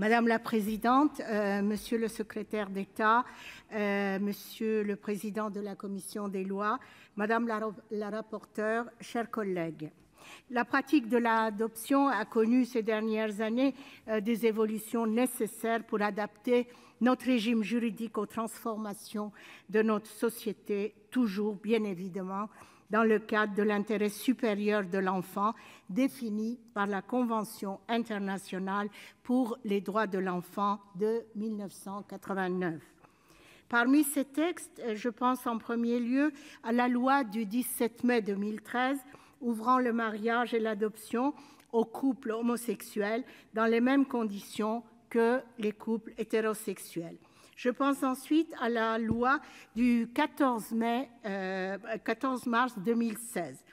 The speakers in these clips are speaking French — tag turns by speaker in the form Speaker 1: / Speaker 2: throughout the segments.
Speaker 1: Madame la Présidente, Monsieur le Secrétaire d'État, Monsieur le Président de la Commission des lois, Madame la rapporteure, chers collègues. La pratique de l'adoption a connu ces dernières années des évolutions nécessaires pour adapter notre régime juridique aux transformations de notre société, toujours bien évidemment dans le cadre de l'intérêt supérieur de l'enfant défini par la Convention internationale pour les droits de l'enfant de 1989. Parmi ces textes, je pense en premier lieu à la loi du 17 mai 2013 ouvrant le mariage et l'adoption aux couples homosexuels dans les mêmes conditions que les couples hétérosexuels. Je pense ensuite à la loi du 14 mars 2016,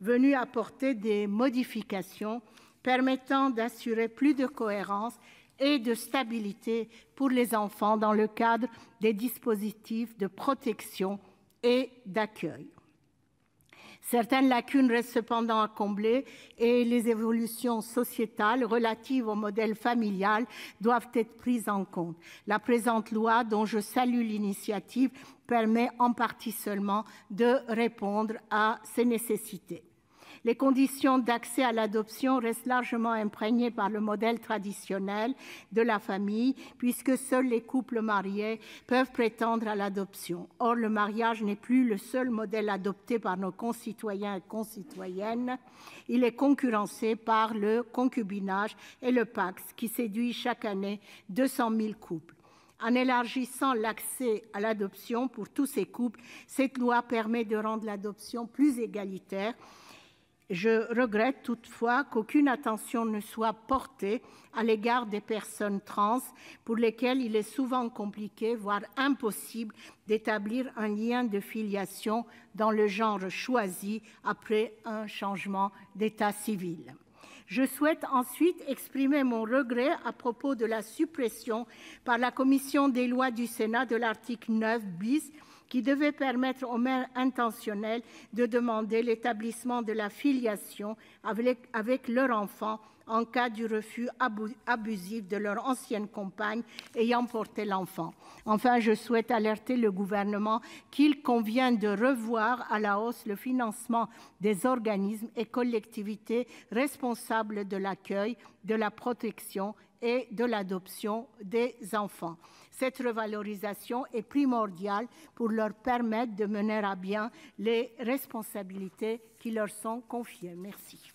Speaker 1: venue apporter des modifications permettant d'assurer plus de cohérence et de stabilité pour les enfants dans le cadre des dispositifs de protection et d'accueil. Certaines lacunes restent cependant à combler et les évolutions sociétales relatives au modèle familial doivent être prises en compte. La présente loi, dont je salue l'initiative, permet en partie seulement de répondre à ces nécessités. Les conditions d'accès à l'adoption restent largement imprégnées par le modèle traditionnel de la famille, puisque seuls les couples mariés peuvent prétendre à l'adoption. Or, le mariage n'est plus le seul modèle adopté par nos concitoyens et concitoyennes. Il est concurrencé par le concubinage et le PACS, qui séduit chaque année 200 000 couples. En élargissant l'accès à l'adoption pour tous ces couples, cette loi permet de rendre l'adoption plus égalitaire. Je regrette toutefois qu'aucune attention ne soit portée à l'égard des personnes trans pour lesquelles il est souvent compliqué, voire impossible, d'établir un lien de filiation dans le genre choisi après un changement d'état civil. Je souhaite ensuite exprimer mon regret à propos de la suppression par la Commission des lois du Sénat de l'article 9 bis, qui devait permettre aux mères intentionnelles de demander l'établissement de la filiation avec leur enfant en cas du refus abusif de leur ancienne compagne ayant porté l'enfant. Enfin, je souhaite alerter le gouvernement qu'il convient de revoir à la hausse le financement des organismes et collectivités responsables de l'accueil, de la protection et de l'adoption des enfants. Cette revalorisation est primordiale pour leur permettre de mener à bien les responsabilités qui leur sont confiées. Merci.